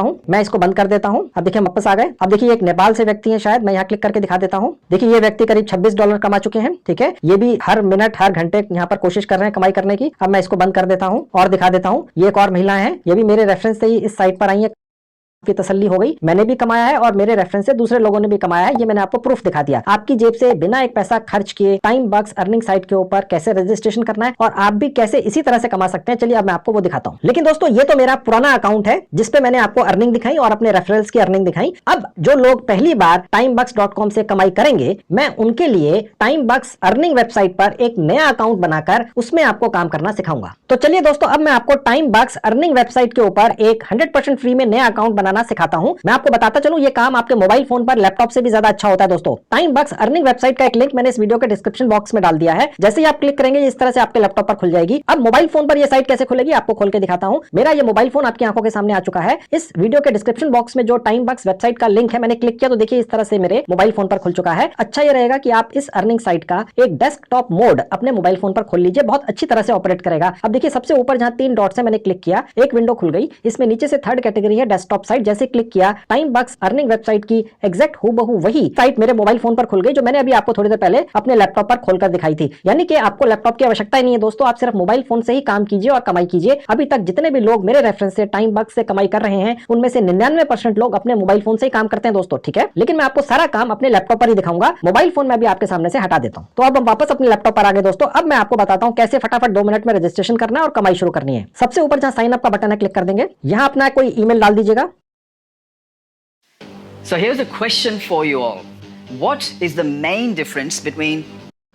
हूँ, मैं इसको बंद कर देता हूँ। अब देखिए वापस आ गए। अब देखिए एक नेपाल से व्यक्ति है, शायद मैं यहाँ क्लिक करके दिखा देता हूँ। देखिए ये व्यक्ति करीब $26 कमा चुके हैं। ठीक है, ये भी हर मिनट हर घंटे यहाँ पर कोशिश कर रहे हैं कमाई करने की। अब मैं इसको बंद कर देता हूँ और दिखा देता हूँ। ये एक और महिला है, ये भी मेरे रेफरेंस से ही इस साइट पर आई है। की तसल्ली हो गई, मैंने भी कमाया है और मेरे रेफरेंस से दूसरे लोगों ने भी कमाया है। ये मैंने आपको प्रूफ दिखा दिया। आपकी जेब से बिना एक पैसा खर्च किए टाइम बक्स अर्निंग साइट के ऊपर कैसे रजिस्ट्रेशन करना है और आप भी कैसे इसी तरह से कमा सकते हैं, चलिए अब मैं आपको वो दिखाता हूँ। लेकिन दोस्तों ये तो मेरा पुराना अकाउंट है जिसपे मैंने आपको अर्निंग दिखाई और अपने रेफरल्स की अर्निंग दिखाई। अब जो लोग पहली बार timebux.com से कमाई करेंगे, मैं उनके लिए timebux अर्निंग वेबसाइट पर एक नया अकाउंट बनाकर उसमें आपको काम करना सिखाऊंगा। तो चलिए दोस्तों, अब मैं आपको timebux अर्निंग वेबसाइट के ऊपर एक 100% फ्री में नया अकाउंट बनाना सिखाता हूं। मैं आपको बताता चलूं, ये काम आपके मोबाइल फोन पर लैपटॉप से भी ज्यादा अच्छा होता है। दोस्तों timebux अर्निंग वेबसाइट का एक लिंक मैंने इस वीडियो के डिस्क्रिप्शन बॉक्स में डाल दिया है। जैसे ही आप क्लिक करेंगे इस तरह से आपके लैपटॉप पर खुल जाएगी। अब मोबाइल फोन पर यह साइट कैसे खुलेगी आपको खोल के दिखाता हूं। मेरा ये मोबाइल फोन आपकी आंखों के सामने आ चुका है। इस वीडियो के डिस्क्रिप्शन बॉक्स में जो timebux वेबसाइट का लिंक है मैंने क्लिक किया तो देखिए इस तरह से मेरे मोबाइल फोन पर खुल चुका है। अच्छा ये रहेगा कि आप इस अर्निंग साइट का एक डेस्कटॉप मोड अपने मोबाइल फोन पर खोल लीजिए, बहुत अच्छी तरह से ऑपरेट करेगा। अब देखिए सबसे ऊपर जहां 3 डॉट्स है मैंने क्लिक किया, एक विंडो खुल गई। इसमें नीचे से थर्ड कैटेगरी है डेस्कटॉप साइट। जैसे क्लिक किया timebux अर्निंग वेबसाइट की एग्जैक्ट हूबहू वही साइट मेरे मोबाइल फोन पर खुल गई जो मैंने अभी आपको थोड़ी देर पहले अपने लैपटॉप पर खोलकर दिखाई थी। यानी कि आपको लैपटॉप की आवश्यकता ही नहीं है दोस्तों, आप सिर्फ मोबाइल फोन से ही काम कीजिए और कमाई कीजिए। अभी तक जितने भी लोग मेरे रेफरेंस से timebux से कमाई कर रहे हैं उनमें से 99% लोग अपने मोबाइल फोन से ही काम करते हैं दोस्तों। ठीक है, लेकिन मैं आपको सारा काम अपने लैपटॉप पर ही दिखाऊंगा। मोबाइल फोन में भी आपके सामने से हटा देता हूं। तो अब हम वापस अपने लैपटॉप पर आ गए दोस्तों। अब मैं आपको बताता हूं कैसे फटाफट 2 मिनट में रजिस्ट्रेशन करना है और कमाई शुरू करनी है। सबसे ऊपर जहां साइन अप का बटन है क्लिक कर देंगे। यहां अपना कोई ईमेल डाल दीजिएगा। So here's a question for you all. What is the main difference between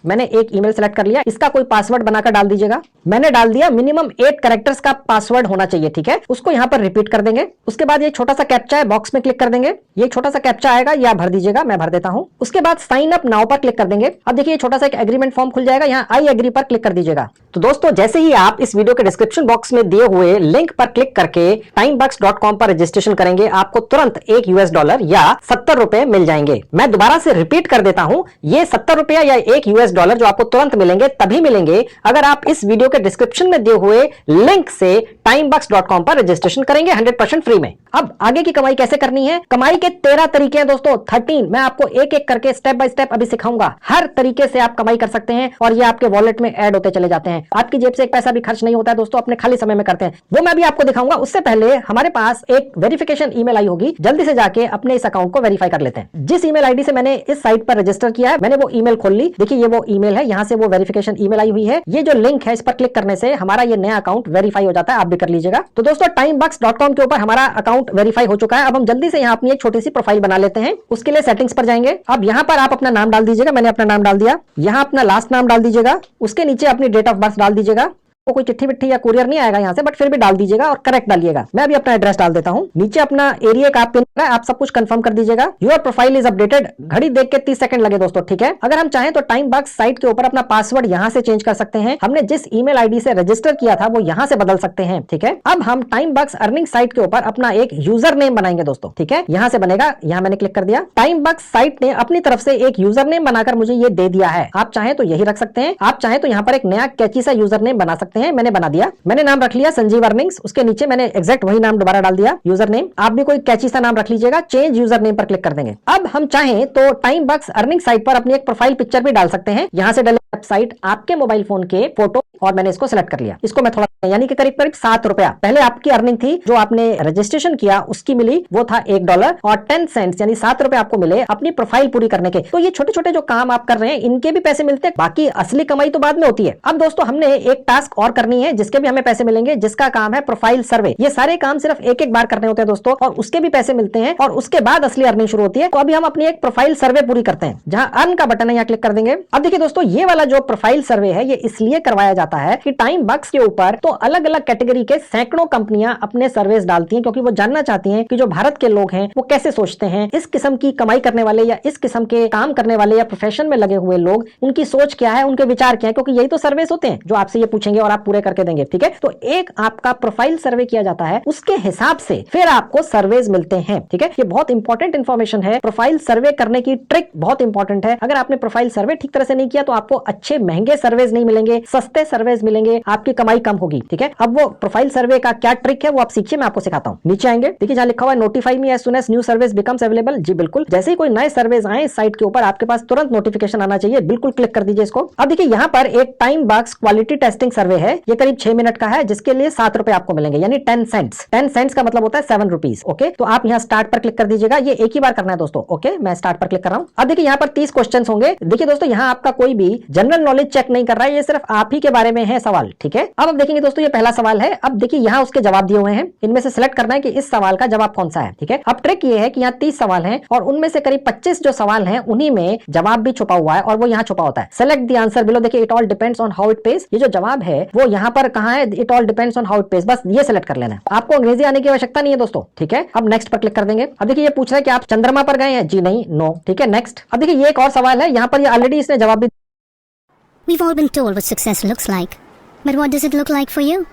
मैंने एक ईमेल सेलेक्ट कर लिया, इसका कोई पासवर्ड बनाकर डाल दीजिएगा। मैंने डाल दिया, मिनिमम 8 कैरेक्टर्स का पासवर्ड होना चाहिए। ठीक है, उसको यहां पर रिपीट कर देंगे। उसके बाद ये छोटा सा कैप्चा है, बॉक्स में क्लिक कर देंगे। ये छोटा सा कैप्चा आएगा, ये आप भर दीजिएगा, मैं भर देता हूं। उसके बाद साइन अप नाउ पर क्लिक कर देंगे। अब देखिए छोटा सा एक एग्रीमेंट फॉर्म खुल जाएगा, यहाँ आई एग्री पर क्लिक कर दीजिएगा। तो दोस्तों जैसे ही आप इस वीडियो के डिस्क्रिप्शन बॉक्स में दिए हुए लिंक पर क्लिक करके timebux.com पर रजिस्ट्रेशन करेंगे, आपको तुरंत $1 या ₹70 मिल जाएंगे। मैं दोबारा से रिपीट कर देता हूं, ये ₹70 या $1 जो आपको तुरंत मिलेंगे तभी मिलेंगे अगर आप इस वीडियो के डिस्क्रिप्शन में दिए हुए लिंक से timebux.com पर रजिस्ट्रेशन करेंगे 100% फ्री में। अब आगे की कमाई कैसे करनी है, कमाई के 13 तरीके हैं दोस्तों, 13। मैं आपको एक एक करके स्टेप बाय स्टेप अभी सिखाऊंगा। हर तरीके से आप कमाई कर सकते हैं और ये आपके वॉलेट में ऐड होते चले जाते हैं। आपकी जेब से एक पैसा भी खर्च नहीं होता है दोस्तों, अपने खाली समय में करते हैं, वो मैं भी आपको दिखाऊंगा। उससे पहले हमारे पास एक वेरिफिकेशन ईमेल आई होगी, जल्दी से जाके अपने इस अकाउंट को वेरीफाई कर लेते हैं। जिस ईमेल आईडी से मैंने इस साइट पर रजिस्टर किया है मैंने वो ईमेल खोल ली। देखिए ये वो ईमेल है, यहाँ से वो वेरिफिकेशन ईमेल आई हुई है। ये जो लिंक है इस पर क्लिक करने से हमारा ये नया अकाउंट वेरीफाई हो जाता है, आप भी कर लीजिएगा। तो दोस्तों timebux.com के ऊपर हमारा अकाउंट वेरीफाई हो चुका है। अब हम जल्दी से यहाँ अपनी एक छोटी सी प्रोफाइल बना लेते हैं। उसके लिए सेटिंग्स पर जाएंगे। अब यहाँ पर आप अपना नाम डाल दीजिएगा, मैंने अपना नाम डाल दिया। यहाँ अपना लास्ट नाम डाल दीजिएगा, उसके नीचे अपनी डेट ऑफ बर्थ डाल दीजिएगा। तो कोई चिट्ठी विट्ठी या कुरियर नहीं आएगा यहाँ से, बट फिर भी डाल दीजिएगा और करेक्ट डालिएगा। मैं अभी अपना एड्रेस डाल देता हूँ। नीचे अपना एरिया का पिन है, आप सब कुछ कंफर्म कर दीजिएगा। योर प्रोफाइल इज अपडेटेड, घड़ी देख के 30 सेकंड लगे दोस्तों। ठीक है, अगर हम चाहें तो timebux साइट के ऊपर अपना पासवर्ड यहाँ से चेंज कर सकते हैं। हमने जिस ईमेल आईडी से रजिस्टर किया था वो यहाँ से बदल सकते हैं। ठीक है, अब हम timebux अर्निंग साइट के ऊपर अपना एक यूजर नेम बनाएंगे दोस्तों। ठीक है, यहाँ से बनेगा, यहाँ मैंने क्लिक कर दिया। timebux साइट ने अपनी तरफ से एक यूजर नेम बनाकर मुझे ये दे दिया है। आप चाहें तो यही रख सकते हैं, आप चाहें तो यहाँ पर एक नया कैची सा यूजर नेम बना सकते हैं। मैंने बना दिया, मैंने नाम रख लिया संजीव अर्निंग्स। उसके नीचे मैंने एग्जैक्ट वही नाम दोबारा डाल दिया, यूजर नेम। आप भी कोई कैची सा नाम रख लीजिएगा, चेंज यूजर नेम पर क्लिक कर देंगे। अब हम चाहें तो timebux अर्निंग साइट पर अपनी एक प्रोफाइल पिक्चर भी डाल सकते हैं। यहाँ से डाले वेबसाइट, आपके मोबाइल फोन के फोटो, और मैंने इसको सिलेक्ट कर लिया। इसको मैं थोड़ा यानी कि करीब करीब ₹7 पहले आपकी अर्निंग थी, जो आपने रजिस्ट्रेशन किया उसकी मिली, वो था $1 और 10 सेंट्स यानी ₹7 आपको मिले अपनी प्रोफाइल पूरी करने के। तो ये छोटे छोटे जो काम आप कर रहे हैं इनके भी पैसे मिलते हैं, बाकी असली कमाई तो बाद में होती है। अब दोस्तों हमने एक टास्क और करनी है जिसके भी हमें पैसे मिलेंगे, जिसका काम है प्रोफाइल सर्वे। ये सारे काम सिर्फ एक एक बार करने होते हैं दोस्तों और उसके भी पैसे मिलते हैं और उसके बाद असली अर्निंग शुरू होती है। तो अभी हम अपनी एक प्रोफाइल सर्वे पूरी करते हैं, जहां अर्न का बटन है यहाँ क्लिक कर देंगे। अब देखिए दोस्तों ये वाला जो प्रोफाइल सर्वे है ये इसलिए करवाया जाता है कि timebux के ऊपर तो अलग अलग कैटेगरी के सैकड़ों कंपनियां अपने सर्विस डालती हैं, क्योंकि वो जानना चाहती हैं कि जो भारत के लोग हैं वो कैसे सोचते हैं। इस किस्म की कमाई करने वाले या इस किस्म के काम करने वाले या प्रोफेशन में लगे हुए लोग, उनकी सोच क्या है, उनके विचार क्या है, क्योंकि यही तो सर्विस होते हैं जो आपसे ये पूछेंगे और आप पूरे करके देंगे, ठीक है। तो एक आपका प्रोफाइल सर्वे किया जाता है, उसके हिसाब से फिर आपको सर्वेज मिलते हैं, ठीक है। ये बहुत इंपॉर्टेंट इंफॉर्मेशन है। प्रोफाइल सर्वे करने की ट्रिक बहुत इंपॉर्टेंट है। अगर आपने प्रोफाइल सर्वे ठीक तरह से नहीं किया तो आपको अच्छे महंगे सर्वेज नहीं मिलेंगे, सस्ते सर्वेज मिलेंगे, आपकी कमाई कम होगी, ठीक है। अब वो प्रोफाइल सर्वे का क्या ट्रिक है वो आप सीखिए, मैं आपको सिखाता हूं। नीचे आएंगे, देखिए जहां लिखा हुआ है notify me as soon as new service becomes available. जी बिल्कुल, जैसे ही कोई नए सर्वेज आए इस साइट के ऊपर आपके पास तुरंत नोटिफिकेशन आना चाहिए, बिल्कुल क्लिक कर दीजिए इसको। अब देखिए यहाँ पर एक टाइम बॉक्स क्वालिटी टेस्टिंग सर्वे है, ये करीब 6 मिनट का है, जिसके लिए 7 रुपए आपको मिलेंगे, यानी 10 सेंट्स। 10 सेंट्स का मतलब होता है 7 रुपीज, ओके। तो आप यहाँ स्टार्ट पर क्लिक कर दीजिएगा, ये एक ही बार करना है दोस्तों, ओके। मैं स्टार्ट पर क्लिक कर रहा हूँ। अब देखिए यहाँ पर 30 क्वेश्चन होंगे। देखिए दोस्तों यहाँ आपका कोई भी जनरल नॉलेज चेक नहीं कर रहा है, ये सिर्फ आप ही के बारे में है सवाल, ठीक है। अब देखेंगे दोस्तों ये पहला सवाल है। अब देखिए यहाँ उसके जवाब दिए हुए हैं, इनमें से सिलेक्ट करना है कि इस सवाल का जवाब कौन सा है, ठीक है। अब ट्रिक ये है कि यहाँ 30 सवाल हैं और उनमें से करीब 25 जो सवाल हैं उन्हीं में जवाब भी छुपा हुआ है और वो यहाँ छुपा होता है। Select the answer below. देखिए it all depends on how it pays, ये जो जवाब है वो यहाँ पर कहाँ है, it all depends on how it pays, बस ये सिलेक्ट कर लेना है। आपको अंग्रेजी आने की आवश्यकता नहीं है दोस्तों, ठीक है। अब नेक्स्ट पर क्लिक कर देंगे। अब देखिए ये पूछ रहा है कि आप चंद्रमा पर गए हैं, जी नहीं, नो, ठीक है। नेक्स्ट। अब देखिए ये एक और सवाल है, यहाँ पर ये ऑलरेडी इसने जवाब भी We've all been told what success looks like, but what does it look like for you?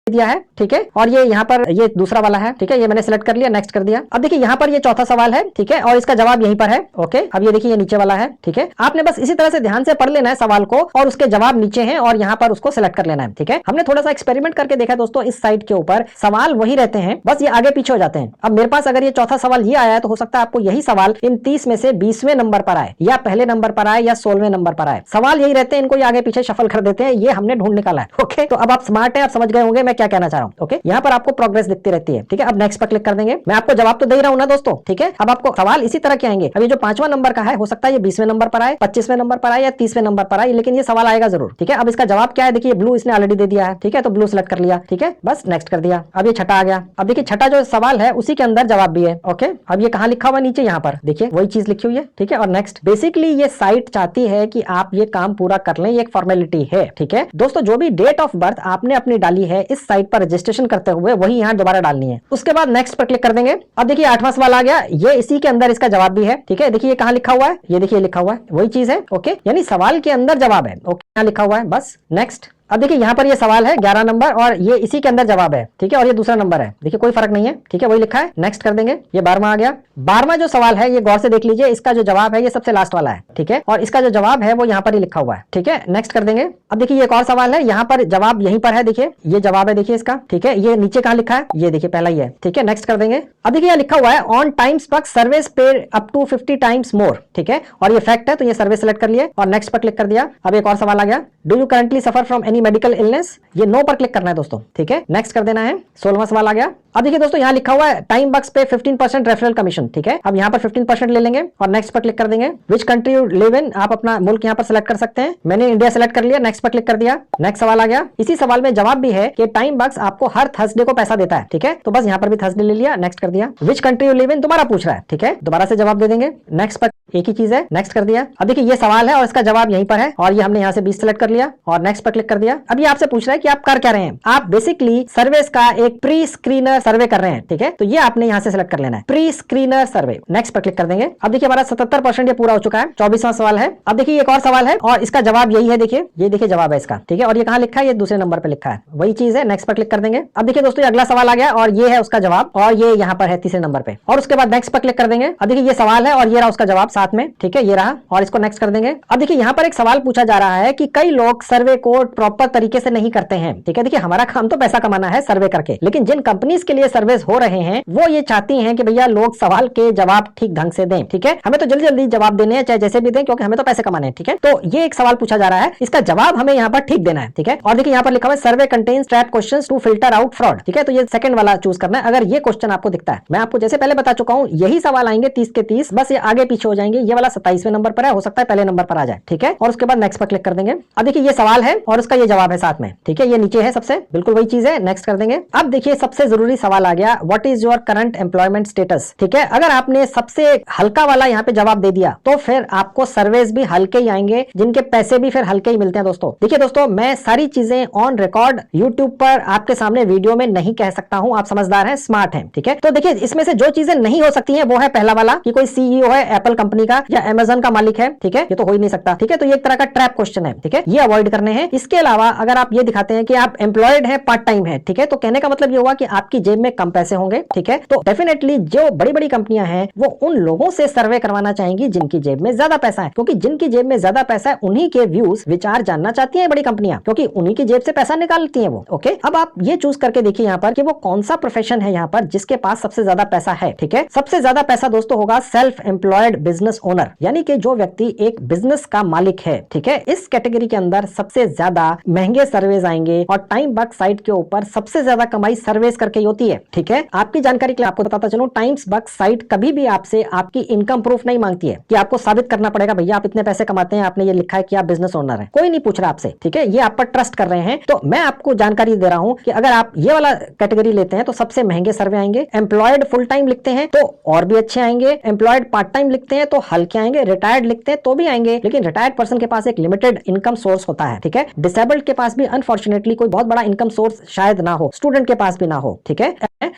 दिया है, ठीक है। और ये यहाँ पर ये दूसरा वाला है, ठीक है, ये मैंने सिलेक्ट कर लिया, नेक्स्ट कर दिया। अब देखिए यहाँ पर ये चौथा सवाल है, ठीक है, और इसका जवाब यहीं पर है, ओके। अब ये देखिए ये नीचे वाला है, ठीक है। आपने बस इसी तरह से ध्यान से पढ़ लेना है सवाल को और उसके जवाब नीचे हैं और यहाँ पर उसको सिलेक्ट कर लेना है, ठीक है। हमने थोड़ा सा एक्सपेरिमेंट करके देखा दोस्तों, इस साइट के ऊपर सवाल वही रहते हैं, बस ये आगे पीछे हो जाते हैं। अब मेरे पास अगर ये चौथा सवाल ये आया है तो हो सकता है आपको यही सवाल इन 30 में से 20वें नंबर पर आए या पहले नंबर पर आए या 16वें नंबर पर आए। सवाल यही रहते हैं, इनको ये आगे पीछे शफल कर देते हैं, ये हमने ढूंढ निकाला है, ओके। तो अब आप स्मार्ट है, आप समझ गए होंगे मैं क्या कहना चाह रहा हूँ, ओके। यहाँ पर आपको प्रोग्रेस दिखती रहती है, ठीक है। अब नेक्स्ट पर क्लिक कर देंगे। मैं आपको जवाब तो दे रहा हूँ ना दोस्तों, ठीक है। अब आपको सवाल इसी तरह के आएंगे। अब ये जो 5वां नंबर का है हो सकता है ये 20वें नंबर पर आए, 25वें नंबर पर आए या 30वें नंबर पर आए, लेकिन ये सवाल आएगा जरूर, ठीक है। अब इसका जवाब क्या है, देखिए ब्लू इसने ऑलरेडी दे दिया है, ठीक है। तो ब्लू सिलेक्ट कर लिया, ठीक है, बस नेक्स्ट कर दिया। अब ये छठा आ गया। अब देखिए छठा जो सवाल है उसी के अंदर जवाब भी है, ओके। अब ये कहाँ लिखा हुआ नीचे, यहाँ पर देखिए वही चीज लिखी हुई है, ठीक है। और नेक्स्ट। बेसिकली ये साइट चाहती है कि आप ये काम पूरा कर लें, ये एक फॉर्मेलिटी है, ठीक है दोस्तों। जो भी डेट ऑफ बर्थ आपने अपनी डाली है इस साइट पर रजिस्ट्रेशन करते हुए वही यहाँ दोबारा डालनी है। उसके बाद नेक्स्ट पर क्लिक कर देंगे। अब देखिए 8वां सवाल आ गया, ये इसी के अंदर इसका जवाब भी है, ठीक है। देखिए ये कहाँ लिखा हुआ है, ये देखिए लिखा हुआ है, वही चीज है, ओके। यानी सवाल के अंदर जवाब है, ओके, यहाँ लिखा हुआ है, बस नेक्स्ट। अब देखिए यहाँ पर ये सवाल है 11 नंबर और ये इसी के अंदर जवाब है, ठीक है। और ये दूसरा नंबर है, देखिए कोई फर्क नहीं है, ठीक है, वही लिखा है, नेक्स्ट कर देंगे। ये 12वां आ गया। 12वां जो सवाल है ये गौर से देख लीजिए, इसका जो जवाब है ये सबसे लास्ट वाला है, ठीक है। और इसका जो जवाब है वो यहाँ पर ही लिखा हुआ है, ठीक है, नेक्स्ट कर देंगे। अब देखिए ये एक और सवाल है, यहाँ पर जवाब यहीं पर है, देखिए ये जवाब है, देखिए इसका, ठीक है। ये नीचे कहाँ लिखा है, ये देखिए पहला ही है, ठीक है, नेक्स्ट कर देंगे। अब देखिए यहाँ लिखा हुआ है on times buck service paid up to 50 times more, ठीक है। और ये फैक्ट है, तो ये सर्विस सेलेक्ट कर लिए और नेक्स्ट पर क्लिक कर दिया। अब एक और सवाल आ गया, do you currently suffer from any medical illness, ये नो पर क्लिक करना है दोस्तों, ठीक है, नेक्स्ट कर देना है। 16वां सवाल आ गया। अब देखिए दोस्तों यहाँ लिखा हुआ है टाइम बक्स पे 15% रेफरल कमीशन, ठीक है। अब यहाँ पर 15% ले लेंगे और नेक्स्ट पर क्लिक कर देंगे। Which country you live in, आप अपना मुल्क यहाँ पर सिलेक्ट कर सकते हैं, मैंने इंडिया सिलेक्ट कर लिया, नेक्स्ट पर क्लिक कर दिया। नेक्स्ट सवाल आ गया। इसी सवाल में जवाब भी है कि टाइम बक्स आपको हर थर्सडे को पैसा देता है, ठीक है। तो बस यहाँ पर भी थर्सडे ले लिया, नेक्स्ट कर दिया। Which country you live in दोबारा पूछ रहा है, ठीक है, दोबारा से जवाब दे देंगे, नेक्स्ट पर एक ही चीज है, नेक्स्ट कर दिया। अब देखिए ये सवाल है और इसका जवाब यहीं पर है और ये हमने यहाँ से 20 सेलेक्ट कर लिया और नेक्स्ट पर क्लिक कर दिया। अब ये आपसे पूछ रहा है कि आप कर क्या रहे हैं, आप बेसिकली सर्विस का एक प्री स्क्रीनर सर्वे कर रहे हैं, ठीक है। तो ये आपने यहाँ से सिलेक्ट कर लेना है, प्री स्क्रीनर सर्वे, नेक्स्ट पर क्लिक कर देंगे। अब देखिए हमारा 77% ये पूरा हो चुका है। 24वां सवाल है। अब देखिए एक और सवाल है और इसका जवाब यही है, देखिए ये देखिए जवाब है इसका, ठीक है। और ये कहाँ लिखा है, ये दूसरे नंबर पे लिखा है, वही चीज है, नेक्स्ट पर क्लिक कर देंगे। अब देखिए दोस्तों अगला सवाल आ गया और ये है उसका जवाब और ये यहाँ पर है तीसरे नंबर पे और उसके बाद नेक्स्ट पर क्लिक कर देंगे। अब देखिए ये सवाल है और ये रहा उसका जवाब साथ में, ठीक है, ये रहा और इसको नेक्स्ट कर देंगे। अब देखिए यहाँ पर एक सवाल पूछा जा रहा है कि कई लोग सर्वे को प्रॉपर तरीके से नहीं करते हैं, ठीक है। देखिए हमारा काम तो पैसा कमाना है सर्वे करके, लेकिन जिन कंपनीज के लिए सर्विस हो रहे हैं वो ये चाहती हैं कि भैया लोग सवाल के जवाब ठीक ढंग से दें, ठीक है। हमें तो जल्दी जल्दी जवाब देने हैं, चाहे जैसे भी दें, क्योंकि हमें तो पैसे कमाने हैं, ठीक है। तो ये एक सवाल पूछा जा रहा है, इसका जवाब हमें यहाँ पर ठीक देना है, ठीक है। और देखिए यहाँ पर लिखा हुआ है survey contains trap questions to filter out fraud, ठीक है। तो ये सेकंड वाला चूज करना है। अगर ये क्वेश्चन आपको दिखता है, मैं आपको जैसे पहले बता चुका हूँ, यही सवाल आएंगे 30 के 30, बस ये आगे पीछे हो जाएंगे। ये वाला 27वें नंबर पर है, हो सकता है पहले नंबर पर आ जाए, ठीक है। और उसके बाद नेक्स्ट पर क्लिक कर देंगे। अब देखिए ये सवाल है और उसका ये जवाब है साथ में, ठीक है, ये नीचे है सबसे, बिल्कुल वही चीज है, नेक्स्ट कर देंगे। अब देखिए सबसे जरूरी सवाल आ गया, what is your current employment status, ठीक है। अगर आपने सबसे हल्का वाला यहाँ पे जवाब दे दिया तो फिर आपको सर्विस भी हल्के ही आएंगे, जिनके पैसे भी फिर हल्के ही मिलते हैं दोस्तों। देखिए दोस्तों मैं सारी चीजें ऑन रिकॉर्ड यूट्यूब पर आपके सामने वीडियो में नहीं कह सकता हूं, आप समझदार हैं, स्मार्ट हैं, ठीक है। तो देखिए इसमें से जो चीजें नहीं हो सकती हैं वो है पहला वाला कि कोई सीईओ है एप्पल कंपनी का या अमेजन का मालिक है, ठीक है, ये तो हो ही नहीं सकता, ठीक है। तो ये एक तरह का ट्रैप क्वेश्चन है, ठीक है, ये अवॉइड करने हैं। इसके अलावा अलावा अगर आप ये दिखाते हैं कि आप एम्प्लॉयड है, पार्ट टाइम है, ठीक है, तो कहने का मतलब ये हुआ कि आपकी जेब में कम पैसे होंगे, ठीक है। तो डेफिनेटली जो बड़ी बड़ी कंपनियां हैं वो उन लोगों से सर्वे करवाना चाहेंगी जिनकी जेब में ज्यादा पैसा है, क्योंकि जिनकी जेब में ज्यादा पैसा है उन्हीं के व्यूज विचार जानना चाहती है बड़ी कंपनियां, क्योंकि उन्हीं की जेब से पैसा निकालती है वो। ओके, अब आप ये चूज करके देखिए यहाँ पर कि वो कौन सा प्रोफेशन है यहाँ पर जिसके पास सबसे ज्यादा पैसा है, ठीक है। सबसे ज्यादा पैसा दोस्तों होगा सेल्फ एम्प्लॉयड बिजनेस ओनर, यानी कि जो व्यक्ति एक बिजनेस का मालिक है, ठीक है। इस कैटेगरी के अंदर सबसे ज्यादा महंगे सर्वेज आएंगे और टाइम बग साइट के ऊपर सबसे ज्यादा कमाई सर्वेज करके होती है, ठीक है। आपकी जानकारी के लिए आपको बताता चलूं, टाइम्स बग साइट कभी भी आपसे आपकी इनकम प्रूफ नहीं मांगती है कि आपको साबित करना पड़ेगा भैया आप इतने पैसे कमाते हैं, आपने ये लिखा है कि आप बिजनेस ओनर हैं। कोई नहीं पूछ रहा आपसे, ठीक है। ये आप पर ट्रस्ट कर रहे हैं। तो मैं आपको जानकारी दे रहा हूं कि अगर आप ये वाला कैटेगरी लेते हैं तो सबसे महंगे सर्वे आएंगे। एम्प्लॉयड फुल टाइम लिखते हैं तो और भी अच्छे आएंगे, एम्प्लॉयड पार्ट टाइम लिखते हैं तो हल्के आएंगे, रिटायर्ड लिखते हैं तो भी आएंगे, लेकिन रिटायर्ड पर्सन के पास एक लिमिटेड इनकम सोर्स होता है, ठीक है। डिसेबल्ड के पास भी अनफॉर्चुनेटली कोई बहुत बड़ा इनकम सोर्स शायद ना हो, स्टूडेंट के पास भी ना हो, ठीक है।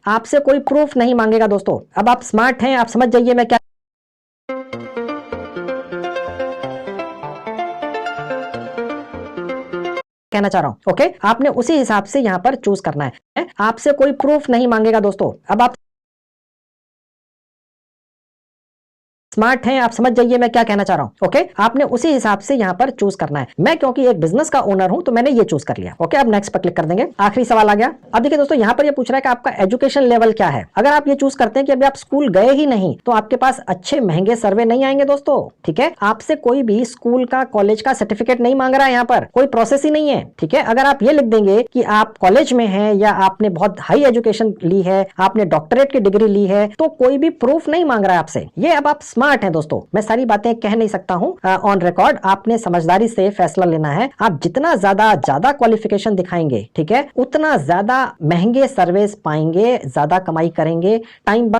आपसे कोई प्रूफ नहीं मांगेगा दोस्तों। अब आप स्मार्ट हैं, आप समझ जाइए मैं क्या कहना चाह रहा हूं। ओके, आपने उसी हिसाब से यहां पर चूज करना है। आपसे कोई प्रूफ नहीं मांगेगा दोस्तों। अब आप स्मार्ट हैं, आप समझ जाइए मैं क्या कहना चाह रहा हूं। ओके, आपने उसी हिसाब से यहां पर चूज करना है। मैं क्योंकि एक बिजनेस का ओनर हूं तो मैंने ये चूज कर लिया। ओके, अब नेक्स्ट पर क्लिक कर देंगे। आखिरी सवाल आ गया। अब देखिए दोस्तों, यहां पर ये पूछ रहा है कि आपका एजुकेशन लेवल क्या है। अगर आप ये चूज करते हैं कि अभी आप स्कूल गए ही नहीं तो आपके पास अच्छे महंगे सर्वे नहीं आएंगे दोस्तों, ठीक है। आपसे कोई भी स्कूल का, कॉलेज का सर्टिफिकेट नहीं मांग रहा है, यहाँ पर कोई प्रोसेस ही नहीं है, ठीक है। अगर आप ये लिख देंगे कि आप कॉलेज में हैं या आपने बहुत हाई एजुकेशन ली है, आपने डॉक्टरेट की डिग्री ली है, तो कोई भी प्रूफ नहीं मांग रहा है आपसे। ये अब आप स्मार्ट हैं दोस्तों। मैं सारी बातें कह नहीं सकता हूं ऑन रिकॉर्ड, आपने समझदारी से फैसला लेना है। आप जितना ज्यादा क्वालिफिकेशन दिखाएंगे, ठीक है, उतना ज्यादा महंगे सर्विस पाएंगे, ज्यादा कमाई करेंगे। टाइम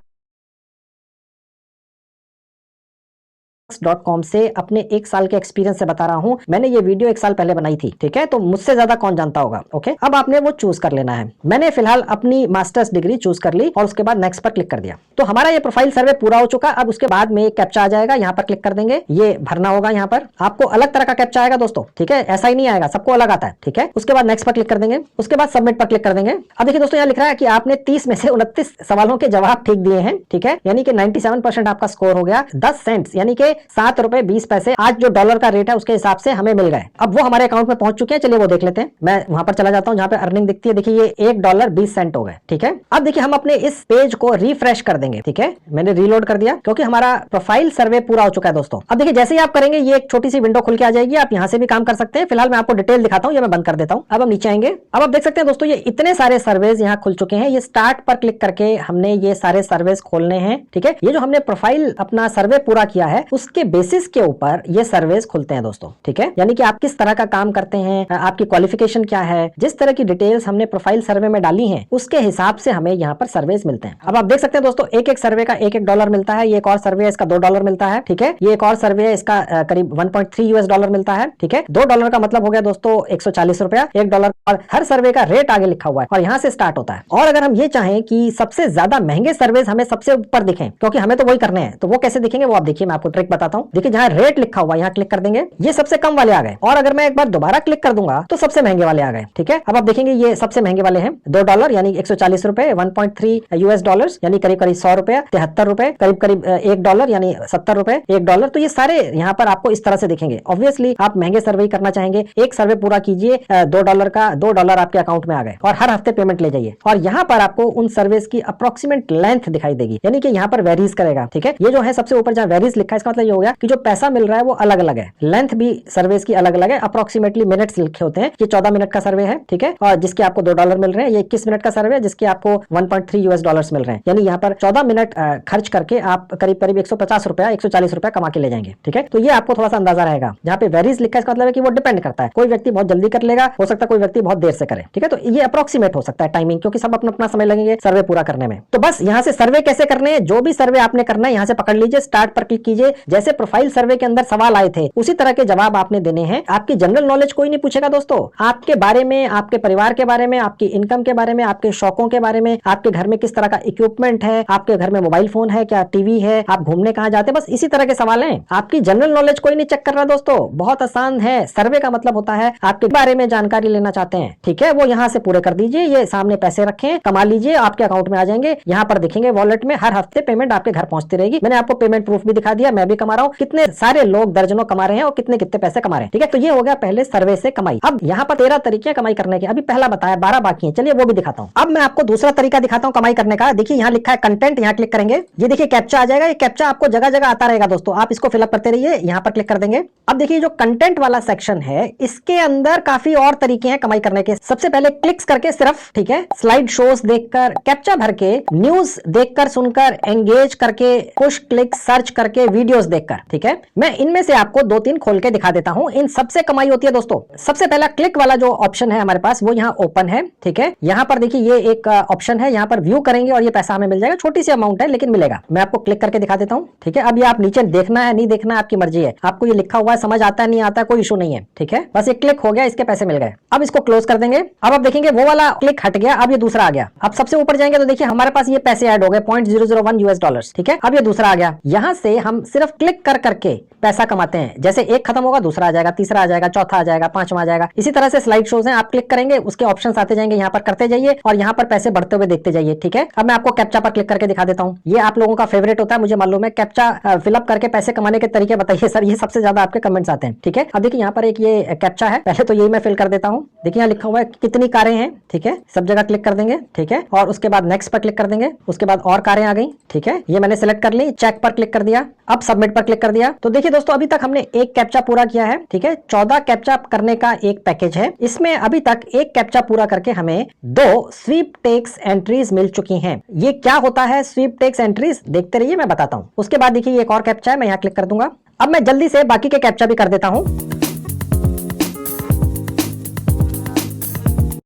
.com से अपने 1 साल के एक्सपीरियंस से बता रहा हूं। मैंने ये वीडियो 1 साल पहले बनाई थी, ठीक है, तो मुझसे ज्यादा कौन जानता होगा। ओके, अब आपने वो चूज कर लेना है। मैंने फिलहाल अपनी मास्टर्स डिग्री चूज कर ली और उसके बाद नेक्स्ट पर क्लिक कर दिया। तो हमारा ये प्रोफाइल सर्वे पूरा हो चुका। अब उसके बाद में एक कैप्चा आ जाएगा, यहाँ पर क्लिक कर देंगे, ये भरना होगा। यहाँ पर आपको अलग तरह का कैप्चा आएगा दोस्तों, ठीक है, ऐसा ही नहीं आएगा, सबको अलग आता है, ठीक है। उसके बाद नेक्स्ट पर क्लिक कर देंगे, उसके बाद सबमिट पर क्लिक कर देंगे। अब देखिए दोस्तों, यहाँ लिख रहा है कि आपने 30 में से 29 सवालों के जवाब ठीक दिए हैं, ठीक है, यानी कि 97% आपका स्कोर हो गया। 10 सेंट्स यानी कि 7 रुपए 20 पैसे आज जो डॉलर का रेट है उसके हिसाब से हमें मिल गए। अब वो हमारे अकाउंट में पहुंच चुके हैं। चलिए वो देख लेते हैं। मैं वहां पर चला जाता हूं जहां पे अर्निंग दिखती है। देखिए ये $1.20 हो गए, ठीक है। अब देखिए हम अपने इस पेज को रिफ्रेश कर देंगे, ठीक है। मैंने रीलोड कर दिया क्योंकि हमारा प्रोफाइल सर्वे पूरा हो चुका है दोस्तों। अब देखिए जैसे ही आप करेंगे ये एक छोटी सी विंडो खुल के आ जाएगी। आप यहां से भी काम कर सकते हैं। फिलहाल मैं आपको डिटेल दिखाता हूं, ये मैं बंद कर देता हूं। अब हम नीचे आएंगे। अब आप देख सकते हैं दोस्तों, ये इतने सारे सर्वेज यहाँ खुल चुके हैं। ये स्टार्ट पर क्लिक करके हमने ये सारे सर्वेज खोलने हैं, ठीक है। ये जो हमने प्रोफाइल अपना सर्वे पूरा किया है उसके बेसिस के ऊपर ये सर्वेज खुलते हैं दोस्तों, ठीक है। यानी कि आप किस तरह का काम करते हैं, आपकी क्वालिफिकेशन क्या है, जिस तरह की डिटेल्स हमने प्रोफाइल सर्वे में डाली हैं उसके हिसाब से हमें यहाँ पर सर्वेज मिलते हैं। अब आप देख सकते हैं दोस्तों, एक एक सर्वे का $1 मिलता है। ये एक और सर्वे है, इसका $2 मिलता है, ठीक है। ये एक और सर्वे है, इसका करीब $1.3 मिलता है, ठीक है। $2 का मतलब हो गया दोस्तों 140 रुपया, $1। और हर सर्वे का रेट आगे लिखा हुआ है और यहाँ से स्टार्ट होता है। और अगर हम ये चाहें कि सबसे ज्यादा महंगे सर्वेज हमें सबसे ऊपर दिखें, क्योंकि हमें तो वही करने हैं, तो वो कैसे दिखेंगे वो आप देखिए, मैं आपको ट्रिक बताता हूँ। देखिए जहाँ रेट लिखा हुआ है यहाँ क्लिक कर देंगे, ये सबसे कम वाले आ गए। और अगर मैं एक बार दोबारा क्लिक कर दूंगा तो सबसे महंगे वाले आ गए, ठीक है। अब आप देखेंगे ये सबसे महंगे वाले हैं, $2 यानी 140 रुपए, $1.3 यानी करीब करीब 100 रुपए, 73 रुपए, करीब करीब $1 यानी 70 रुपए, $1। तो ये सारे यहाँ पर आपको इस तरह से दिखेंगे। ऑब्वियसली आप महंगे सर्वे करना चाहेंगे, एक सर्वे पूरा कीजिए, $2 का $2 आपके अकाउंट में आ गए और हर हफ्ते पेमेंट ले जाइए। और यहाँ पर आपको उन सर्विस की अप्रोक्सीमेट लेंथ दिखाई देगी, यानी कि यहाँ पर वेरीज करेगा, ठीक है। ये जो है सबसे ऊपर जहाँ वेरीज लिखा है, इसका मतलब ये हो गया कि जो पैसा मिल रहा है वो अलग अलग है, लेंथ भी सर्विस की अलग अलग है। अप्रोक्सीमेटली मिनट्स लिखे होते हैं। ये 14 मिनट का सर्वे है, ठीक है, और जिसके आपको $2 मिल रहे हैं। ये 21 मिनट का सर्वे है जिसके आपको $1.3 मिल रहे हैं। यानी यहाँ पर 14 मिनट खर्च करके आप करीब करीब 150 रुपया, 140 रुपया कमा के ले जाएंगे, ठीक है। तो ये आपको थोड़ा सा अंदाजा रहेगा। जहाँ पे वेरीज लिखा है इसका मतलब है कि वो डिपेंड करता है, कोई व्यक्ति बहुत जल्दी कर लेगा, हो सकता है कोई व्यक्ति बहुत देर से करे, ठीक है। तो ये अप्रोक्सीमेट हो सकता है टाइमिंग, क्योंकि सब अपना अपना समय लगेंगे सर्वे पूरा करने में। तो बस यहाँ से सर्वे कैसे करने हैं, जो भी सर्वे आपने करना है यहाँ से पकड़ लीजिए, स्टार्ट पर क्लिक कीजिए। जैसे प्रोफाइल सर्वे के अंदर सवाल आए थे उसी तरह के जवाब आपने देने हैं। आपकी जनरल नॉलेज कोई नहीं पूछेगा दोस्तों, आपके बारे में, आपके परिवार के बारे में, आपकी इनकम के बारे में, आपके शौकों के बारे में, आपके घर में किस तरह का इक्विपमेंट है, आपके घर में मोबाइल फोन है क्या, टीवी है, आप घूमने कहाँ जाते हैं, बस इसी तरह के सवाल हैं। आपकी जनरल नॉलेज कोई नहीं चेक कर रहा दोस्तों, बहुत आसान है। सर्वे का मतलब होता है आपके बारे में जानकारी लेना चाहते हैं, ठीक है, वो यहाँ से पूरे कर दीजिए। ये सामने पैसे रखें, कमा लीजिए, आपके अकाउंट में आ जाएंगे, यहाँ पर दिखेंगे वॉलेट में, हर हफ्ते पेमेंट आपके घर पहुंचती रहेगी। मैंने आपको पेमेंट प्रूफ भी दिखा दिया, मैं भी कमा रहा हूँ, कितने सारे लोग दर्जनों कमा रहे हैं और कितने कितने पैसे कमा रहे हैं, ठीक है। तो ये हो गया पहले सर्वे से कमाई। अब यहाँ पर 13 तरीके कमाई करने के, अभी पहला बताया, 12 बाकी है, चलिए वो भी दिखाता हूँ। अब मैं आपको दूसरा तरीका दिखाता हूँ कमाई करने का। देखिए यहाँ लिखा है कंटेंट, यहाँ क्लिक करेंगे, ये देखिए कैप्चा आ जाएगा। ये कैप्चा आपको जगह जगह आता रहेगा दोस्तों, आप इसको फिलअप करते रहिए, यहाँ पर क्लिक कर देंगे। अब देखिए जो कंटेंट वाला सेक्शन है इसके अंदर काफी और तरीके हैं कमाई करने के। सबसे पहले क्लिक्स करके सिर्फ, ठीक है, स्लाइड शोज देखकर, कैप्चा भर के, न्यूज देखकर सुनकर, एंगेज करके, पुश क्लिक सर्च करके, वीडियोस देखकर, ठीक है। मैं इनमें से आपको 2-3 खोल के दिखा देता हूं, इन सबसे कमाई होती है दोस्तों। सबसे पहला क्लिक वाला जो ऑप्शन है हमारे पास वो यहाँ ओपन है, ठीक है। यहाँ पर देखिए ये एक ऑप्शन है, यहाँ पर व्यू करेंगे और ये पैसा हमें मिल जाएगा, छोटी सी अमाउंट है लेकिन मिलेगा। मैं आपको क्लिक करके दिखा देता हूँ, ठीक है। अब ये आप नीचे देखना है नहीं देखना है आपकी मर्जी है, आपको ये लिखा हुआ है, समझ आता है नहीं आता है कोई इशू नहीं है, ठीक है। बस ये क्लिक हो गया, इसके पैसे मिल गए। अब इसको क्लोज कर देंगे। अब आप देखेंगे वो वाला क्लिक हट गया, अब ये दूसरा आ गया। अब सबसे ऊपर जाएंगे तो देखिए हमारे पास ये पैसे ऐड हो गए, $0.001 ठीक है। अब ये दूसरा आ गया। यहाँ से हम सिर्फ क्लिक कर करके पैसा कमाते हैं, जैसे एक खत्म होगा दूसरा आ जाएगा, तीसरा आ जाएगा, चौथा आ जाएगा, पांचवा आ जाएगा। इसी तरह से स्लाइड शोज हैं, आप क्लिक करेंगे उसके ऑप्शंस आते जाएंगे, यहाँ पर करते जाइए और यहाँ पर पैसे बढ़ते हुए देखते जाइए, ठीक है। अब मैं आपको कैप्चा पर क्लिक करके दिखा देता हूँ, ये आप लोगों का फेवरेट होता है मुझे मालूम है, कैप्चा फिलअप करके पैसे कमाने के तरीके बताइए सर, ये सबसे ज्यादा आपके कमेंट्स आते हैं, ठीक है। अब देखिए यहाँ पर एक ये कैप्चा है, पहले तो यही मैं फिल कर देता हूँ। देखिए यहाँ लिखा हुआ है कितनी कारें हैं, ठीक है, सब जगह क्लिक कर देंगे, ठीक है, और उसके बाद नेक्स्ट पर क्लिक कर देंगे, उसके बाद और कारें आ गई, ठीक है, ये मैंने सिलेक्ट कर ली, चेक पर क्लिक कर दिया, अब सबमिट पर क्लिक कर दिया। तो देखिए दोस्तों अभी तक हमने एक कैप्चा पूरा किया है, ठीक है। 14 कैप्चा करने का एक पैकेज है, इसमें अभी तक एक कैप्चा पूरा करके हमें 2 स्वीप टेक्स एंट्रीज मिल चुकी हैं। ये क्या होता है स्वीप टेक्स एंट्रीज, देखते रहिए मैं बताता हूं। उसके बाद देखिए एक और कैप्चा है, मैं यहाँ क्लिक कर दूंगा। अब मैं जल्दी से बाकी के कैप्चा भी कर देता हूं।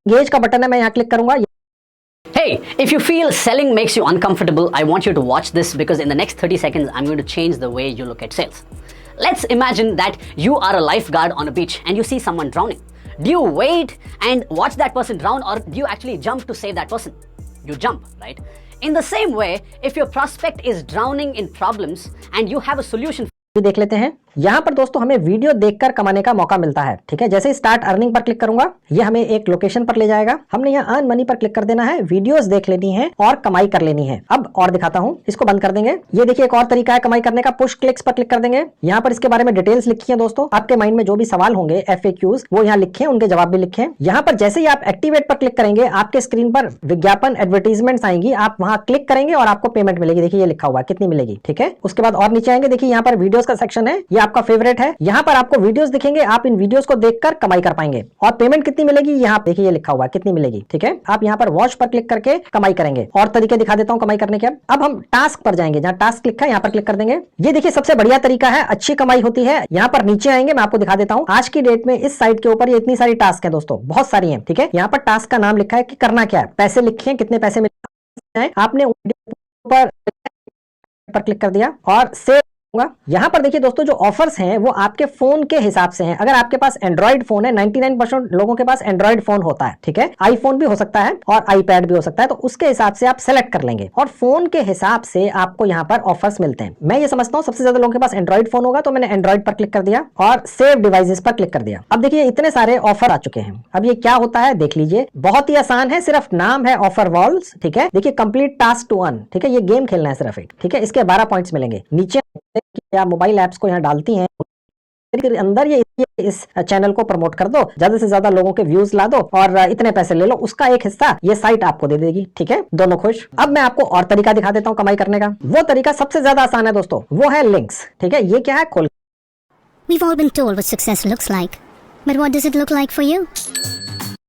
एंगेज का बटन है, मैं यहाँ क्लिक करूंगा। Hey, if you feel selling makes you uncomfortable, I want you to watch this because in the next 30 seconds, I'm going to change the way you look at sales. Let's imagine that you are a lifeguard on a beach and you see someone drowning. Do you wait and watch that person drown or do you actually jump to save that person? You jump, right? In the same way, if your prospect is drowning in problems and you have a solution, देख लेते हैं। यहाँ पर दोस्तों हमें video देखकर कमाने का मौका मिलता है, ठीक है। जैसे ही स्टार्ट अर्निंग पर क्लिक करूंगा, ये हमें एक लोकेशन पर ले जाएगा। हमने यहाँ अर्न मनी पर क्लिक कर देना है, वीडियोस देख लेनी है और कमाई कर लेनी है। अब और दिखाता हूँ, इसको बंद कर देंगे। ये देखिए एक और तरीका है कमाई करने का, पुश क्लिक्स पर क्लिक कर देंगे। यहाँ पर इसके बारे में डिटेल्स लिखी है दोस्तों, आपके माइंड में जो भी सवाल होंगे FAQs वो यहाँ लिखे, उनके जवाब भी लिखे। यहाँ पर जैसे ही आप एक्टिवेट पर क्लिक करेंगे, आपके स्क्रीन पर विज्ञापन एडवर्टीजमेंट्स आएंगी, आप वहाँ क्लिक करेंगे और आपको पेमेंट मिलेगी। देखिए ये लिखा हुआ है कितनी मिलेगी, ठीक है। उसके बाद और नीचे आएंगे, देखिए यहाँ पर वीडियोस का सेक्शन है, ये आपका फेवरेट है। यहाँ पर आपको वीडियोस दिखेंगे, आप इन वीडियोस को देखकर कमाई कर पाएंगे। और पेमेंट कितनी मिलेगी, यहाँ देखिए ये लिखा हुआ है कितनी मिलेगी, ठीक है। आप यहाँ पर वॉच पर क्लिक करके कमाई करेंगे। और तरीके दिखा देता हूँ कमाई करने के। अब हम टास्क पर जाएंगे, जहाँ टास्क लिखा है यहाँ पर क्लिक कर देंगे। ये देखिए सबसे बढ़िया तरीका है, अच्छी कमाई होती है। यहाँ पर नीचे आएंगे, मैं आपको दिखा देता हूँ। आज की डेट में इस साइट के ऊपर ये इतनी सारी टास्क है दोस्तों, बहुत सारी है, ठीक है। यहाँ पर टास्क का नाम लिखा है कि करना क्या है, पैसे लिखे हैं, कितने पैसे मिले, आपने पर क्लिक कर दिया और सेव। यहाँ पर देखिए दोस्तों जो ऑफर्स हैं वो आपके फोन के हिसाब से हैं। अगर आपके पास एंड्रॉइड फोन है, 99% लोगों के पास एंड्रॉइड फोन होता है, ठीक है। आईफोन भी हो सकता है और आईपैड भी हो सकता है, तो उसके हिसाब से आप सेलेक्ट कर लेंगे और फोन के हिसाब से आपको यहाँ पर ऑफर्स मिलते हैं। मैं ये समझता हूँ सबसे ज्यादा लोगों के पास एंड्रॉइड फोन होगा, तो मैंने एंड्रॉइड पर क्लिक कर दिया और सेव डिवाइसेस पर क्लिक कर दिया। अब देखिए इतने सारे ऑफर आ चुके हैं। अब ये क्या होता है देख लीजिए, बहुत ही आसान है, सिर्फ नाम है ऑफर वॉल्स, ठीक है। देखिए कंप्लीट टास्क टू अर्न, ठीक है, ये गेम खेलना है सिर्फ एक, ठीक है। इसके 12 पॉइंट्स मिलेंगे। नीचे या मोबाइल ऐप्स को यहाँ डालती हैं, अंदर ये इस चैनल को प्रमोट कर दो, ज्यादा से ज्यादा लोगों के व्यूज ला दो और इतने पैसे ले लो, उसका एक हिस्सा ये साइट आपको दे देगी, ठीक है। दोनों खुश। अब मैं आपको और तरीका दिखा देता हूँ कमाई करने का। वो तरीका सबसे ज्यादा आसान है दोस्तों, वो है लिंक्स, ठीक है। ये क्या है, खोल। We've all been told what success looks like, but what does it look like for you?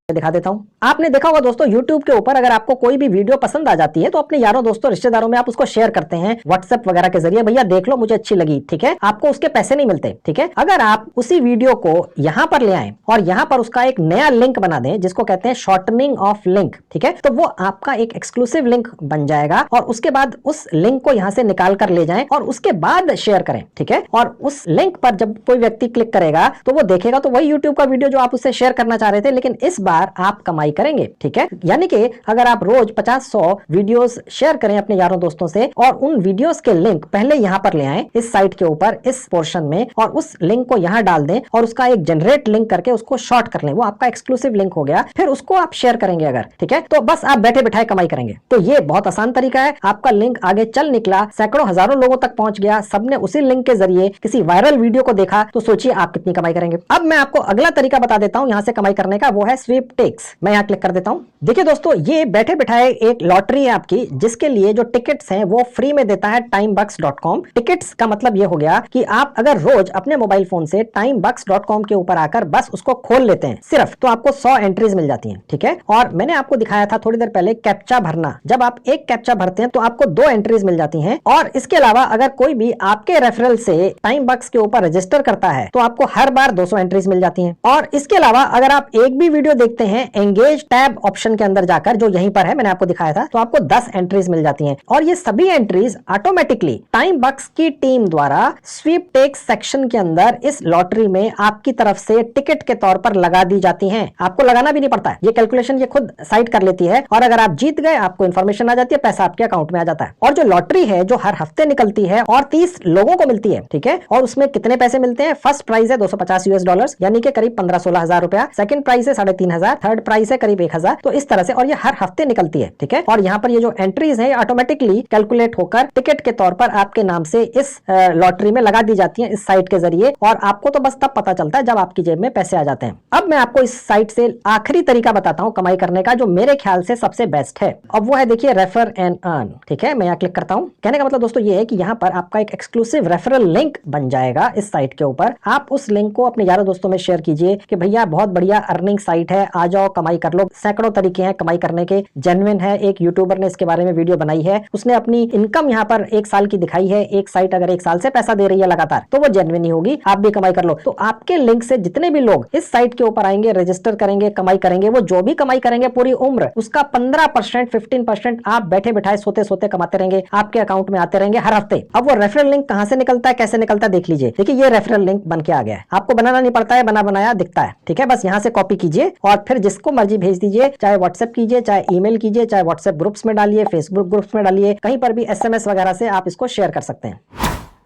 दिखा देता हूं। आपने देखा होगा दोस्तों YouTube के ऊपर अगर आपको कोई भी वीडियो पसंद आ जाती है तो अपने यारों दोस्तों रिश्तेदारों में आप उसको शेयर करते हैं WhatsApp वगैरह के जरिए, भैया देख लो मुझे अच्छी लगी, ठीक है, आपको उसके पैसे नहीं मिलते, ठीक है। अगर आप उसी वीडियो को यहां पर ले आए और यहां पर उसका एक नया लिंक बना दें जिसको कहते हैं शॉर्टनिंग ऑफ लिंक, ठीक है, तो वो आपका एक एक्सक्लूसिव लिंक बन जाएगा और उसके बाद उस लिंक को यहां से निकाल कर ले जाएं और उसके बाद शेयर करें, ठीक है। और उस लिंक पर जब कोई व्यक्ति क्लिक करेगा तो वो देखेगा तो वही YouTube का वीडियो जो आप उससे शेयर करना चाह रहे थे, लेकिन इस बार आप कमाई करेंगे, ठीक है। यानी कि अगर आप रोज 50-100 वीडियोस शेयर करें अपने यारों दोस्तों से और उन वीडियोस के लिंक पहले यहां पर ले आएं इस साइट के ऊपर इस पोर्शन में और उस लिंक को यहां डाल दें और उसका एक जनरेट लिंक करके उसको शॉर्ट कर लें, वो आपका एक्सक्लूसिव लिंक हो गया, फिर उसको आप शेयर करेंगे अगर, ठीक है, तो बस आप बैठे बिठाए कमाई करेंगे। तो ये बहुत आसान तरीका है, आपका लिंक आगे चल निकला, सैकड़ों हजारों लोगों तक पहुंच गया, सबने उसी लिंक के जरिए किसी वायरल वीडियो को देखा, तो सोचिए आप कितनी कमाई करेंगे। अब मैं आपको अगला तरीका बता देता हूं यहां से कमाई करने का, वो है स्वीपटेक्स। मैं यहां क्लिक कर देता हूं। देखिए दोस्तों, ये बैठे बिठाए एक लॉटरी है आपकी, जिसके लिए जो टिकट्स हैं वो फ्री में देता है timebucks.com। टिकट्स का मतलब ये हो गया कि आप अगर रोज अपने मोबाइल फोन से timebucks.com के ऊपर आकर बस उसको खोल लेते हैं सिर्फ, तो आपको 100 एंट्रीज मिल जाती हैं, ठीक है। और मैंने आपको दिखाया था थोड़ी देर पहले कैप्चा भरना, जब आप एक कैप्चा भरते हैं तो आपको 2 एंट्रीज मिल जाती हैं। और इसके अलावा अगर कोई भी आपके रेफरल से टाइमबक्स के ऊपर रजिस्टर करता है तो आपको हर बार 200 एंट्रीज मिल जाती हैं। और इसके अलावा अगर आप एक भी वीडियो देखते हैं एंगेज टैब ऑप्शन के अंदर जाकर, जो यहीं पर है मैंने आपको दिखाया था, तो आपको 10 एंट्रीज मिल जाती हैं। और ये सभी एंट्रीज ऑटोमेटिकली टाइमबक्स की टीम द्वारा स्वीपटेक्स सेक्शन के अंदर इस लॉटरी में आपकी तरफ से टिकट के तौर पर लगा दी जाती हैं। आपको लगाना भी नहीं पड़ता है, ये कैलकुलेशन ये खुद साइट कर लेती है। और अगर आप जीत गए आपको इन्फॉर्मेशन आ जाती है, पैसा आपके अकाउंट में आ जाता है। और जो लॉटरी है जो हर हफ्ते निकलती है और 30 लोगों को मिलती है, ठीक है। और उसमें कितने पैसे मिलते हैं? फर्स्ट प्राइज है $250 यानी कि करीब 15-16 हजार रुपया, सेकंड प्राइज है 3,500, थर्ड प्राइज है करीब 1,000। तो इस तरह से, और ये हर हफ्ते निकलती है, ठीक है। और यहाँ पर ये जो एंट्रीज है ऑटोमेटिकली कैलकुलेट होकर टिकट के तौर पर आपके नाम से इस लॉटरी में लगा दी जाती है इस साइट के जरिए। और आपको तो बस तब पता चलता है जब आपकी जेब में पैसे आ जाते हैं। अब मैं आपको इस साइट से आखिरी तरीका बताता हूं कमाई करने का, जो मेरे ख्याल से सबसे बेस्ट है। अब वो है देखिए रेफर एंड अर्न, ठीक है। मैं यहाँ क्लिक करता हूं। कहने का मतलब दोस्तों ये है कि यहाँ पर आपका एक एक्सक्लूसिव रेफरल लिंक बन जाएगा इस साइट के ऊपर। आप उस लिंक को अपने यारों दोस्तों में शेयर कीजिए कि भैया बहुत बढ़िया अर्निंग साइट है, आ जाओ कमाई कर लो। सैकड़ों तरीके हैं कमाई करने के, जेन्युइन है। एक यूट्यूबर ने इसके बारे में वीडियो बनाई है, उसने अपनी इनकम यहाँ पर 1 साल की दिखाई है। एक साइट अगर 1 साल से पैसा दे रही है लगातार तो वो जेन्युइन ही होगी, आप भी कमाई कर लो। तो आपके लिंक से जितने भी लोग इस साइट के ऊपर आएंगे, रजिस्टर करेंगे, कमाई करेंगे, वो जो भी कमाई करेंगे पूरी उम्र उसका 15%, 15% आप बैठे बिठाए सोते सोते कमाते रहेंगे, आपके अकाउंट में आते रहेंगे हर हफ्ते। अब वो रेफरल लिंक कहां से निकलता है, कैसे निकलता है देख लीजिए। देखिए ये रेफरल लिंक बन के आ गया है, आपको बनाना नहीं पड़ता है, बना बनाया दिखता है, ठीक है। बस यहाँ से कॉपी कीजिए और फिर जिसको मर्जी भेज दीजिए, चाहे व्हाट्सएप कीजिए, चाहे ईमेल कीजिए, चाहे व्हाट्सएप ग्रुप्स में डालिए, फेसबुक ग्रुप्स में डालिए, कहीं पर भी SMS वगैरह से आप इसको शेयर कर सकते हैं।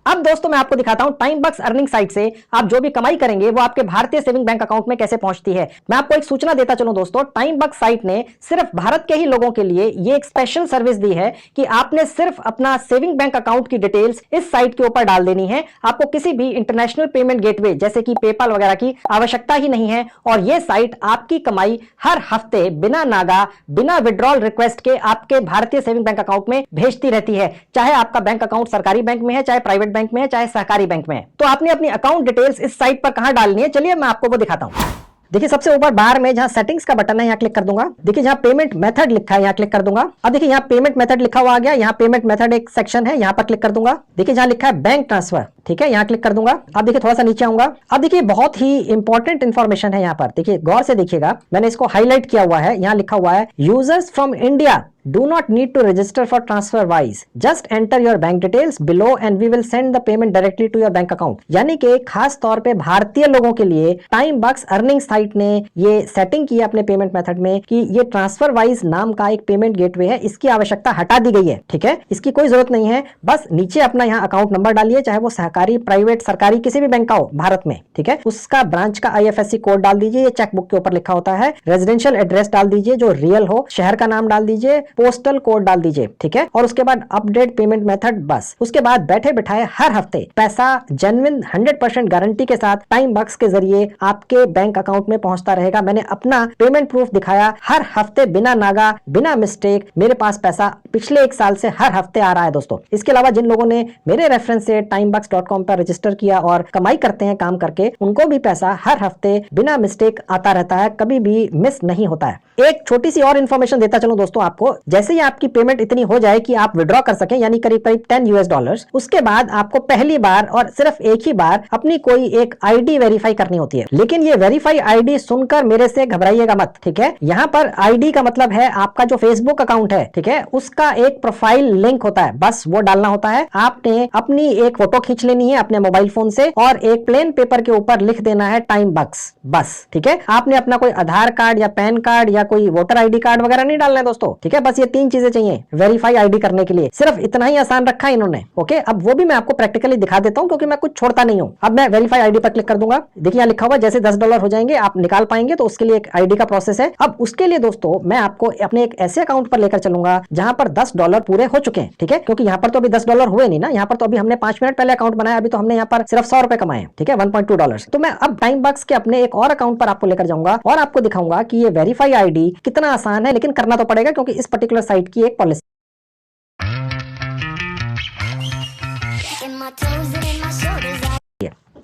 अब दोस्तों मैं आपको दिखाता हूं टाइमबक्स अर्निंग साइट से आप जो भी कमाई करेंगे वो आपके भारतीय सेविंग बैंक अकाउंट में कैसे पहुंचती है। मैं आपको एक सूचना देता चलूं दोस्तों, टाइमबक्स साइट ने सिर्फ भारत के ही लोगों के लिए ये एक स्पेशल सर्विस दी है कि आपने सिर्फ अपना सेविंग बैंक अकाउंट की डिटेल्स इस साइट के ऊपर डाल देनी है। आपको किसी भी इंटरनेशनल पेमेंट गेटवे जैसे कि पेपाल वगैरह की आवश्यकता ही नहीं है। और ये साइट आपकी कमाई हर हफ्ते बिना नागा, बिना विड्रॉल रिक्वेस्ट के आपके भारतीय सेविंग बैंक अकाउंट में भेजती रहती है। चाहे आपका बैंक अकाउंट सरकारी बैंक में है, चाहे प्राइवेट बैंक में है, चाहे सहकारी बैंक में है। तो आपने अपनी अकाउंट डिटेल्स इस साइट पर कहां डालनी है, चलिए मैं आपको वो दिखाता हूं। देखिए सबसे ऊपर बाहर में जहां सेटिंग्स का बटन है यहाँ क्लिक कर दूंगा। देखिए जहां पेमेंट मेथड लिखा है यहाँ क्लिक कर दूंगा। अब देखिए यहाँ पेमेंट मेथड लिखा हुआ आ गया, यहाँ पेमेंट मेथड एक सेक्शन है, यहाँ पर क्लिक कर दूंगा। देखिए जहां लिखा है बैंक ट्रांसफर, ठीक है, यहाँ क्लिक कर दूंगा। अब देखिए थोड़ा सा नीचे आऊंगा। अब देखिए बहुत ही इंपॉर्टेंट इंफॉर्मेशन है यहाँ पर, देखिए गौर से देखिएगा, मैंने इसको हाईलाइट किया हुआ है। यहाँ लिखा हुआ है users from India do not need to register for transfer wise, just enter your bank details below and we will send the payment directly to your bank account। यानी कि खास तौर पे भारतीय लोगों के लिए टाइमबक्स अर्निंग साइट ने ये सेटिंग की है अपने पेमेंट मेथड में कि ये ट्रांसफर वाइज नाम का एक पेमेंट गेटवे है, इसकी आवश्यकता हटा दी गई है, ठीक है। इसकी कोई जरूरत नहीं है, बस नीचे अपना यहाँ अकाउंट नंबर डालिए, चाहे वो सहकारी, प्राइवेट, सरकारी किसी भी बैंक का हो भारत में, ठीक है। उसका ब्रांच का IFSC कोड डाल दीजिए, ये चेकबुक के ऊपर लिखा होता है। रेजिडेंशियल एड्रेस डाल दीजिए जो रियल हो, शहर का नाम डाल दीजिए, पोस्टल कोड डाल दीजिए, ठीक है, और उसके बाद अपडेट पेमेंट मेथड, बस। उसके बाद बैठे बिठाए हर हफ्ते पैसा जेन्युइन 100% गारंटी के साथ टाइम बक्स के जरिए आपके बैंक अकाउंट में पहुंचता रहेगा। मैंने अपना पेमेंट प्रूफ दिखाया, हर हफ्ते बिना नागा बिना मिस्टेक मेरे पास पैसा पिछले 1 साल से हर हफ्ते आ रहा है दोस्तों। इसके अलावा जिन लोगों ने मेरे रेफरेंस से timebucks.com पर रजिस्टर किया और कमाई करते हैं काम करके, उनको भी पैसा हर हफ्ते बिना मिस्टेक आता रहता है, कभी भी मिस नहीं होता है। एक छोटी सी और इन्फॉर्मेशन देता चलूं दोस्तों आपको, जैसे ही आपकी पेमेंट इतनी हो जाए कि आप विड्रॉ कर सकें, यानी करीब करीब $10, उसके बाद आपको पहली बार और सिर्फ एक ही बार अपनी कोई एक आईडी वेरीफाई करनी होती है। लेकिन ये वेरीफाई आईडी सुनकर मेरे से घबराइएगा मत, ठीक है। यहाँ पर आईडी का मतलब है आपका जो फेसबुक अकाउंट है, ठीक है, उसका एक प्रोफाइल लिंक होता है, बस वो डालना होता है। आपने अपनी एक फोटो खींच लेनी है अपने मोबाइल फोन से और एक प्लेन पेपर के ऊपर लिख देना है टाइम बक्स, बस, ठीक है। आपने अपना कोई आधार कार्ड या पैन कार्ड या कोई वोटर आईडी कार्ड वगैरह नहीं डालना है दोस्तों, ठीक है। बस ये 3 चीजें चाहिए वेरीफाई आईडी करने के लिए, सिर्फ इतना ही आसान रखा है इन्होंने, ओके। अब वो भी मैं आपको प्रैक्टिकली दिखा देता हूं क्योंकि मैं कुछ छोड़ता नहीं हूं। अब मैं वेरीफाई आईडी पर क्लिक कर दूंगा, देखिए यहाँ लिखा हुआ जैसे $10 हो जाएंगे आप निकाल पाएंगे, तो उसके लिए एक आईडी का प्रोसेस है। अब उसके लिए दोस्तों मैं आपको अपने एक ऐसे अकाउंट पर लेकर चलूंगा जहां पर $10 पूरे हो चुके हैं, ठीक है, क्योंकि यहाँ पर तो अभी $10 हुए नहीं ना, यहाँ पर तो अभी हमने 5 मिनट पहले अकाउंट बनाया, अभी तो हमने यहाँ पर सिर्फ $100 कमाए, ठीक है, $1.2। तो मैं अब टाइम बक्स के अपने एक और अकाउंट पर आपको लेकर जाऊंगा और आपको दिखाऊंगा कि ये वेरीफाई आईडी कितना आसान है, लेकिन करना तो पड़ेगा क्योंकि इस पर्टिकुलर साइट की एक पॉलिसी।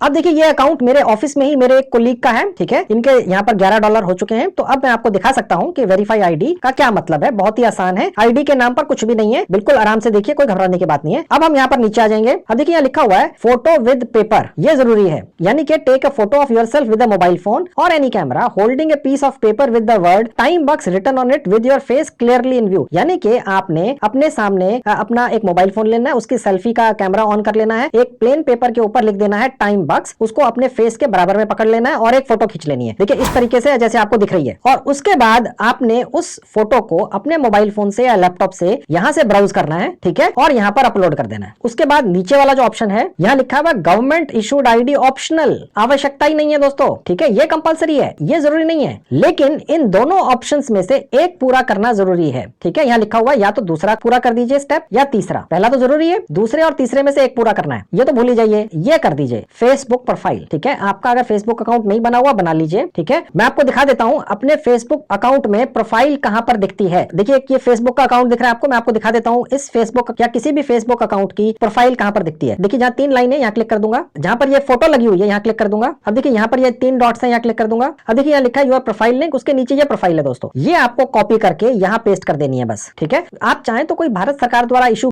अब देखिए ये अकाउंट मेरे ऑफिस में ही मेरे एक कोलीग का है, ठीक है, इनके यहाँ पर $11 हो चुके हैं। तो अब मैं आपको दिखा सकता हूँ कि वेरीफाई आईडी का क्या मतलब है। बहुत ही आसान है, आईडी के नाम पर कुछ भी नहीं है, बिल्कुल आराम से देखिए, कोई घबराने की बात नहीं है। अब हम यहाँ पर नीचे आ जाएंगे, अब देखिए यहाँ लिखा हुआ है फोटो विद पेपर, ये जरूरी है, यानी कि take a photo of yourself with a mobile phone और any camera holding a piece of paper with the word TimeBucks written on it with your face clearly in view. यानी कि आपने अपने सामने अपना एक मोबाइल फोन लेना है, उसकी सेल्फी का कैमरा ऑन कर लेना है, एक प्लेन पेपर के ऊपर लिख देना है टाइम बक्स, उसको अपने फेस के बराबर में पकड़ लेना है और एक फोटो खींच लेनी है, देखिए इस तरीके से जैसे आपको दिख रही है। और उसके बाद आपने उस फोटो को अपने मोबाइल फोन से या लैपटॉप से यहां से ब्राउज करना है, ठीक है, और यहां पर अपलोड कर देना है। उसके बाद नीचे वाला जो ऑप्शन है यहां लिखा हुआ गवर्नमेंट इशूड आईडी ऑप्शनल, आवश्यकता ही नहीं है दोस्तों, ठीक है, ये कंपलसरी है, ये जरूरी नहीं है, लेकिन इन दोनों ऑप्शंस में से एक पूरा करना जरूरी है, ठीक है। यहां लिखा हुआ या तो दूसरा पूरा कर दीजिए स्टेप या तीसरा, पहला तो जरूरी है, दूसरे और तीसरे में से एक पूरा करना है, ये तो भूल ही जाइए। ये कर दीजिए फेसबुक प्रोफाइल, ठीक है, आपका अगर फेसबुक अकाउंट नहीं बना हुआ बना लीजिए, ठीक है। मैं आपको दिखा देता हूं अपने फेसबुक अकाउंट में प्रोफाइल कहां पर दिखती है। देखिए ये फेसबुक का अकाउंट दिख रहा है आपको, मैं आपको दिखा देता हूं इस फेसबुक या किसी भी फेसबुक अकाउंट की प्रोफाइल कहां पर दिखती है। देखिए जहां 3 लाइनें, यहां क्लिक कर दूंगा, जहां पर ये फोटो लगी हुई है यहां क्लिक कर दूंगा। अब देखिए यहां पर ये 3 डॉट्स हैं, यहां क्लिक कर दूंगा। अब देखिए यहां लिखा है योर प्रोफाइल लिंक, उसके नीचे ये प्रोफाइल है दोस्तों, ये आपको कॉपी करके यहां पेस्ट कर देनी है बस, ठीक है। आप चाहें तो कोई भारत सरकार द्वारा इशू